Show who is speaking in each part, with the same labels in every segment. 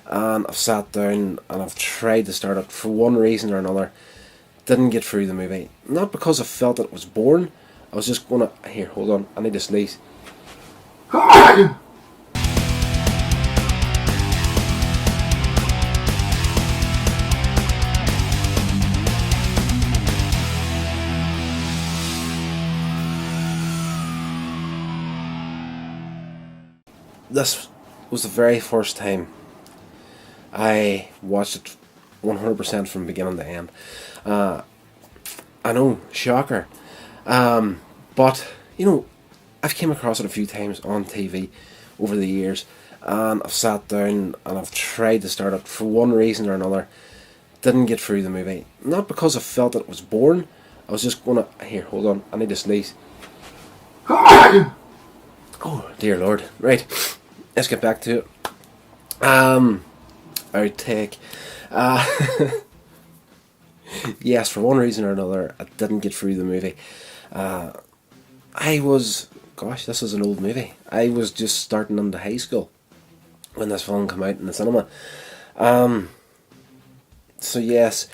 Speaker 1: and I've sat down and I've tried to start it for one reason or another. Didn't get through the movie. Not because I felt it was boring. I was just gonna... Here, hold on. I need to sneeze. This was the very first time I watched it 100% from beginning to end. I know, shocker. But, I've came across it a few times on TV over the years, and I've sat down and I've tried to start it for one reason or another. Didn't get through the movie. Not because I felt it was boring. I was just gonna... Here, hold on. I need to sneeze. Oh, dear Lord. Right. Let's get back to it. Outtake. Yes, for one reason or another, I didn't get through the movie. I was... Gosh, this is an old movie. I was just starting into high school when this film came out in the cinema. So yes,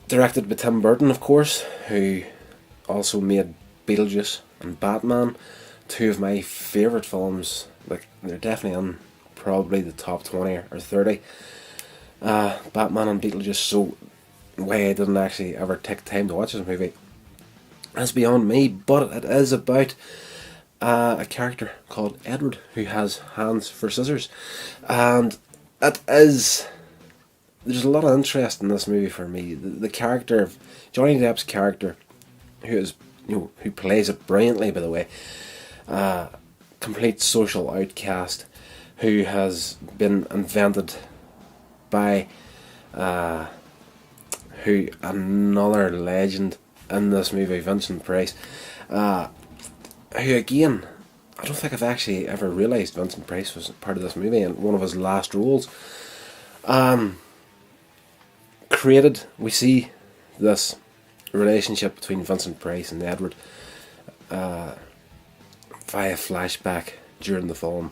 Speaker 1: directed by Tim Burton, of course, who also made Beetlejuice and Batman, two of my favourite films. Like, they're definitely in probably the top 20 or 30. Batman and Beetlejuice, so why I didn't actually ever take time to watch this movie, that's beyond me. But it is about a character called Edward who has hands for scissors, and it is... There's a lot of interest in this movie for me. The character of Johnny Depp's character, who is who plays it brilliantly, by the way, complete social outcast, who has been invented by who another legend in this movie, Vincent Price, who again, I don't think I've actually ever realised Vincent Price was part of this movie, and one of his last roles. We see this relationship between Vincent Price and Edward via flashback during the film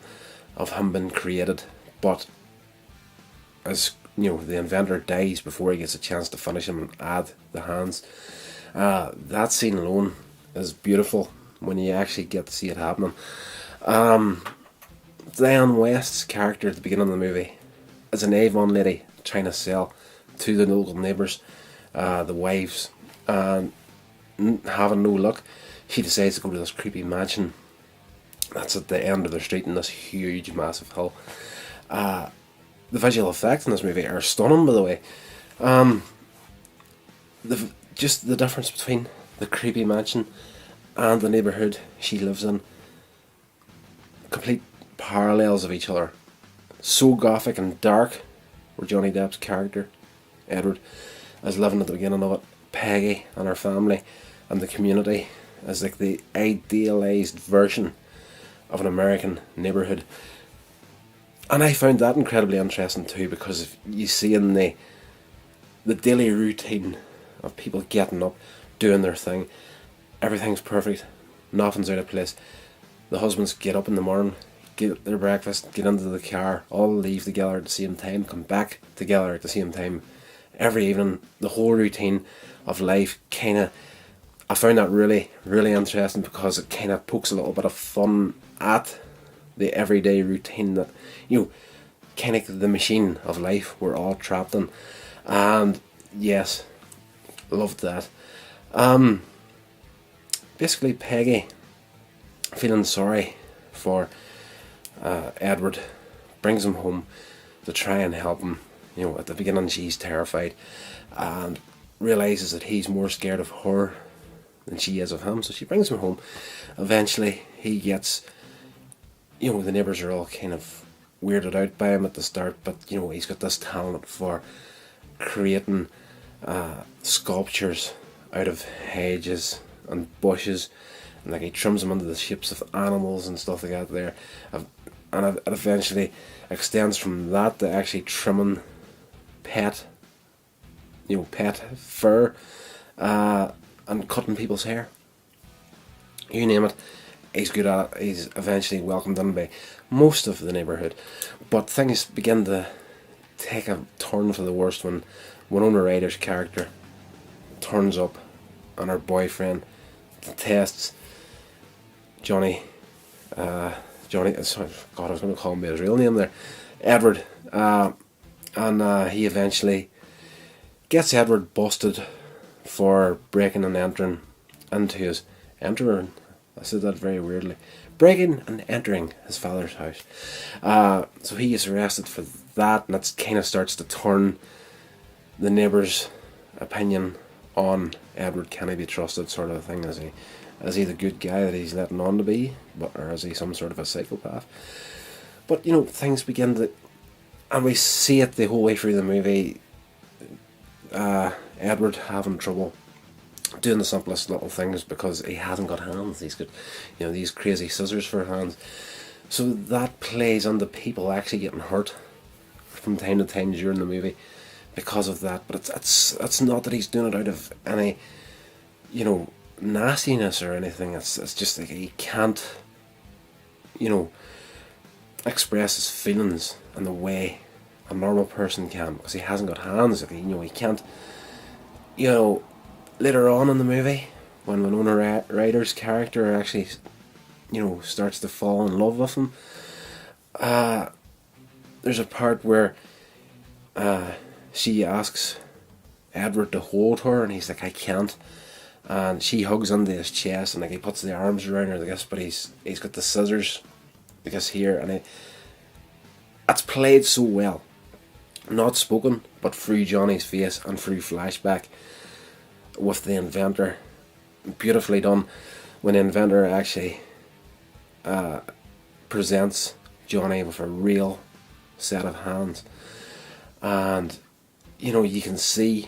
Speaker 1: of him being created, but as the inventor dies before he gets a chance to finish him and add the hands. That scene alone is beautiful when you actually get to see it happening. Diane West's character at the beginning of the movie is an Avon lady trying to sell to the local neighbours, the wives, and having no luck, she decides to go to this creepy mansion that's at the end of the street in this huge massive hill. The visual effects in this movie are stunning, by the way. Just the difference between the creepy mansion and the neighbourhood she lives in, complete parallels of each other. So gothic and dark where Johnny Depp's character Edward is living at the beginning of it. Peggy and her family and the community is like the idealised version of an American neighbourhood. And I found that incredibly interesting too, because if you see in the daily routine of people getting up, doing their thing, everything's perfect, nothing's out of place. The husbands get up in the morning, get their breakfast, get into the car, all leave together at the same time, come back together at the same time every evening. The whole routine of life I found that really, really interesting, because it kind of pokes a little bit of fun at the everyday routine that, kind of the machine of life we're all trapped in. And yes, loved that. Basically Peggy, feeling sorry for Edward, brings him home to try and help him. At the beginning she's terrified and realises that he's more scared of her than she is of him, so she brings him home. Eventually he gets, the neighbours are all kind of weirded out by him at the start, but he's got this talent for creating sculptures out of hedges and bushes, and like he trims them into the shapes of animals and stuff like that there, and it eventually extends from that to actually trimming pet fur, and cutting people's hair. You name it, he's good at it. He's eventually welcomed in by most of the neighbourhood. But things begin to take a turn for the worst when Winona Ryder's character turns up and her boyfriend detests Johnny. Sorry, God, I was going to call him by his real name there, Edward. And he eventually gets Edward busted for breaking and entering into his I said that very weirdly. Breaking and entering his father's house. So he gets arrested for that, and that kind of starts to turn the neighbours' opinion on Edward. Can he be trusted, sort of thing? Is he the good guy that he's letting on to be, or is he some sort of a psychopath? But things begin to, and we see it the whole way through the movie. Edward having trouble doing the simplest little things because he hasn't got hands. He's got, these crazy scissors for hands. So that plays on the people actually getting hurt from time to time during the movie because of that. But it's not that he's doing it out of any, nastiness or anything. It's just like he can't, express his feelings in the way a normal person can because he hasn't got hands. He can't, later on in the movie, when Winona Ryder's character actually, starts to fall in love with him, there's a part where she asks Edward to hold her, and he's like, I can't. And she hugs into his chest, and he puts the arms around her, I guess, but he's got the scissors, I guess, here, and it's played so well. Not spoken, but through Johnny's face and through flashback with the inventor. Beautifully done when the inventor actually presents Johnny with a real set of hands. And you can see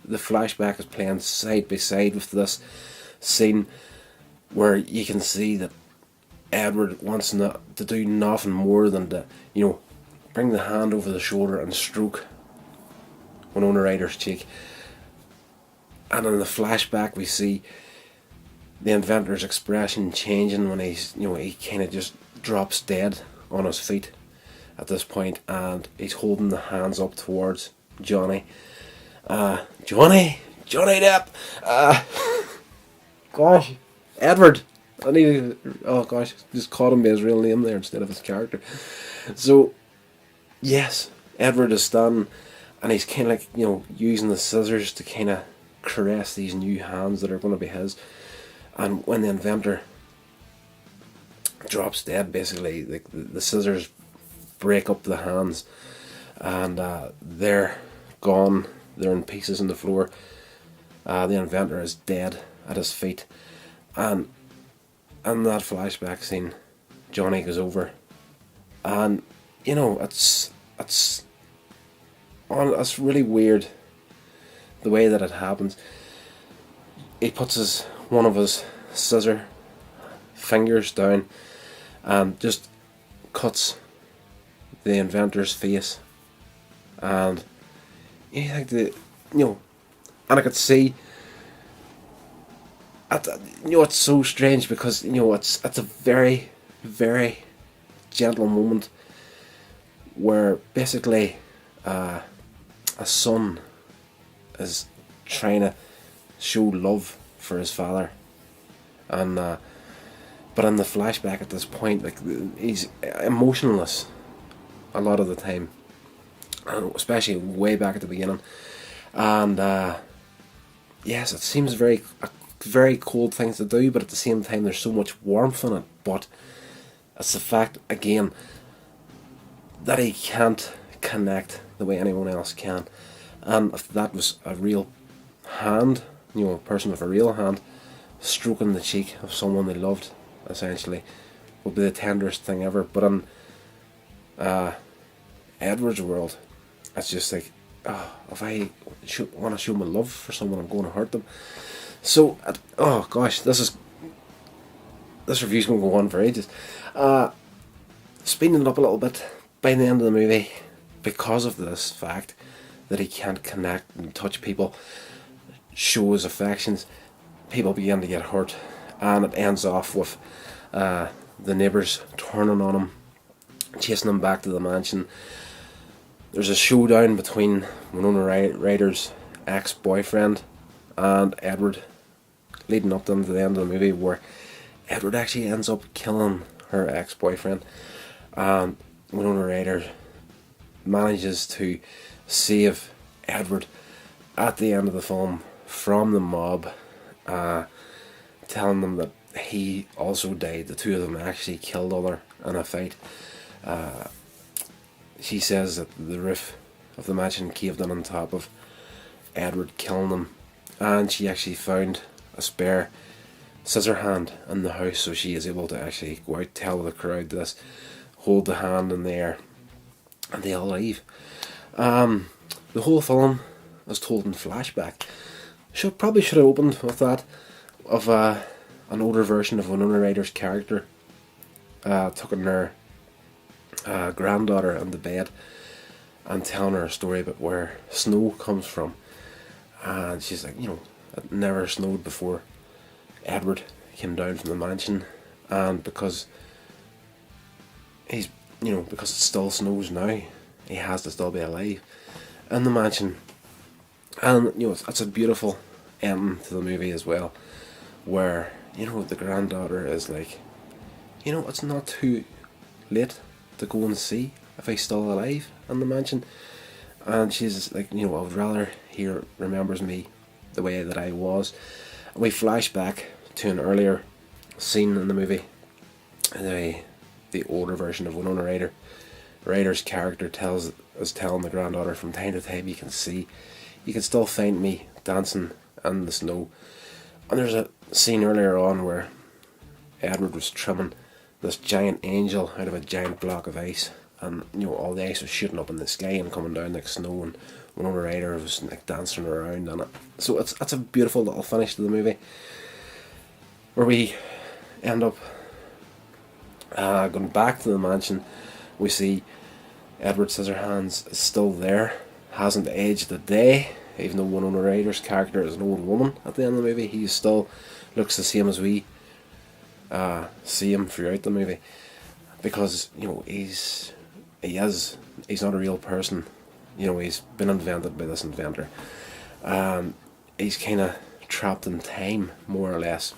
Speaker 1: the flashback is playing side by side with this scene where you can see that Edward wants to do nothing more than to bring the hand over the shoulder and stroke Winona Ryder's cheek. And in the flashback we see the inventor's expression changing when he kind of just drops dead on his feet at this point, and he's holding the hands up towards Johnny. Johnny Depp. Gosh, Edward. Just called him by his real name there instead of his character. So, yes, Edward is standing, and he's kind of like, using the scissors to kind of caress these new hands that are going to be his. And when the inventor drops dead, basically, the scissors break up the hands, and they're gone. They're in pieces on the floor. The inventor is dead at his feet, and in that flashback scene, Johnny goes over, and it's really weird the way that it happens. He puts one of his scissor fingers down and just cuts the inventor's face, and you think and I could see. It's so strange because it's a very, very gentle moment where basically a son is trying to show love for his father, and but in the flashback at this point, he's emotionless a lot of the time, and especially way back at the beginning, and yes, it seems a very cold thing to do, but at the same time there's so much warmth in it. But it's the fact again that he can't connect the way anyone else can, and if that was a real hand, a person with a real hand stroking the cheek of someone they loved, essentially, would be the tenderest thing ever. But in Edward's world, it's just like, if I want to show my love for someone, I'm going to hurt them. So, this review's going to go on for ages. Speeding it up a little bit by the end of the movie, because of this fact that he can't connect and touch people, show his affections, people begin to get hurt, and it ends off with the neighbours turning on him, chasing him back to the mansion. There's a showdown between Winona Ryder's ex-boyfriend and Edward, leading up to the end of the movie, where Edward actually ends up killing her ex-boyfriend, and Winona Ryder manages to save Edward at the end of the film from the mob, telling them that he also died. The two of them actually killed other in a fight. She says that the roof of the mansion caved in on top of Edward killing them, and she actually found a spare scissor hand in the house, so she is able to actually go out, tell the crowd this, hold the hand in the air, and they all leave. The whole film is told in flashback. Probably should have opened with that, of an older version of Winona Ryder's character taking her granddaughter in the bed and telling her a story about where snow comes from, and she's like, it never snowed before Edward came down from the mansion, and because it still snows now, he has to still be alive in the mansion. And it's a beautiful ending to the movie as well, where the granddaughter is like, it's not too late to go and see if he's still alive in the mansion, and she's like, I would rather he remembers me the way that I was. And we flash back to an earlier scene in the movie. The older version of Winona Ryder's character is telling the granddaughter, from time to time you can still find me dancing in the snow. And there's a scene earlier on where Edward was trimming this giant angel out of a giant block of ice, and all the ice was shooting up in the sky and coming down like snow, and Winona Ryder was like dancing around on it. So it's a beautiful little finish to the movie, where we end up going back to the mansion. We see Edward Scissorhands is still there, hasn't aged a day, even though Winona Ryder's character is an old woman at the end of the movie. He still looks the same as we see him throughout the movie, because he's not a real person. He's been invented by this inventor. He's kind of trapped in time, more or less,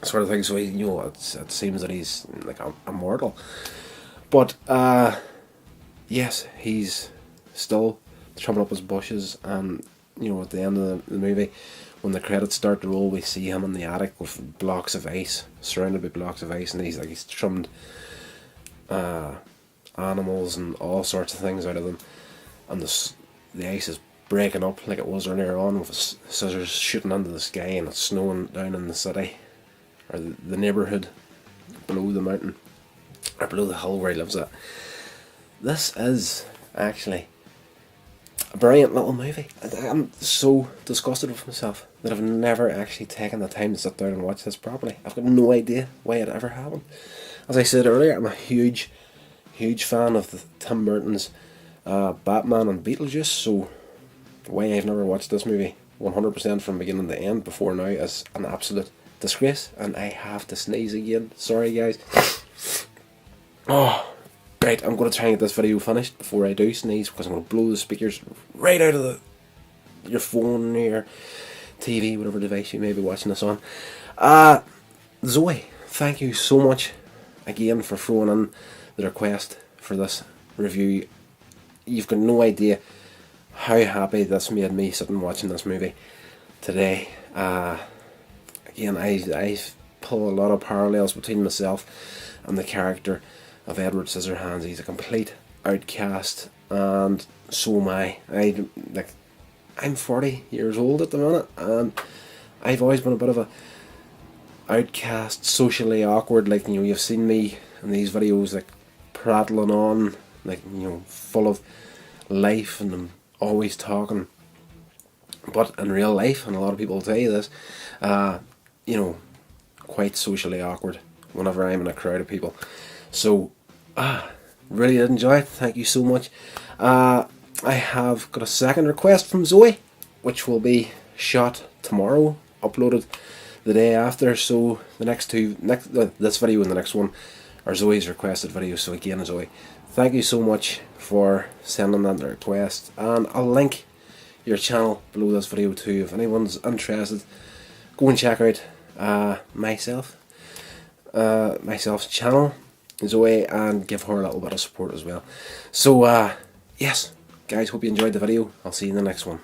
Speaker 1: sort of thing. So it seems that he's like immortal, but yes, he's still trimming up his bushes. And at the end of the movie, when the credits start to roll, we see him in the attic with blocks of ice, surrounded by blocks of ice, and he's trimmed animals and all sorts of things out of them, and the ice is breaking up like it was earlier on, with scissors shooting into the sky, and it's snowing down in the city, or the neighbourhood below the mountain, or below the hill where he lives at. This is actually a brilliant little movie. I'm so disgusted with myself that I've never actually taken the time to sit down and watch this properly. I've got no idea why it ever happened. As I said earlier, I'm a huge fan of Tim Burton's Batman and Beetlejuice, so why I've never watched this movie 100% from beginning to end before now is an absolute disgrace. And I have to sneeze again. Sorry guys. Oh, right, I'm going to try and get this video finished before I do sneeze, because I'm going to blow the speakers right out of your phone, your TV, whatever device you may be watching this on. Zoe, thank you so much again for throwing in the request for this review. You've got no idea how happy this made me sitting watching this movie today. Again, I pull a lot of parallels between myself and the character of Edward Scissorhands. He's a complete outcast, and so am I. I'm 40 years old at the minute, and I've always been a bit of a outcast, socially awkward. Like, you've seen me in these videos, like, prattling on, like, full of life, and I'm always talking. But in real life, and a lot of people will tell you this, quite socially awkward whenever I'm in a crowd of people. So, really did enjoy it. Thank you so much. I have got a second request from Zoe, which will be shot tomorrow, uploaded the day after. So the this video and the next one are Zoe's requested videos. So again, Zoe, thank you so much for sending that request, and I'll link your channel below this video too. If anyone's interested, go and check out myself's channel, Zoe, and give her a little bit of support as well. So yes guys, hope you enjoyed the video. I'll see you in the next one.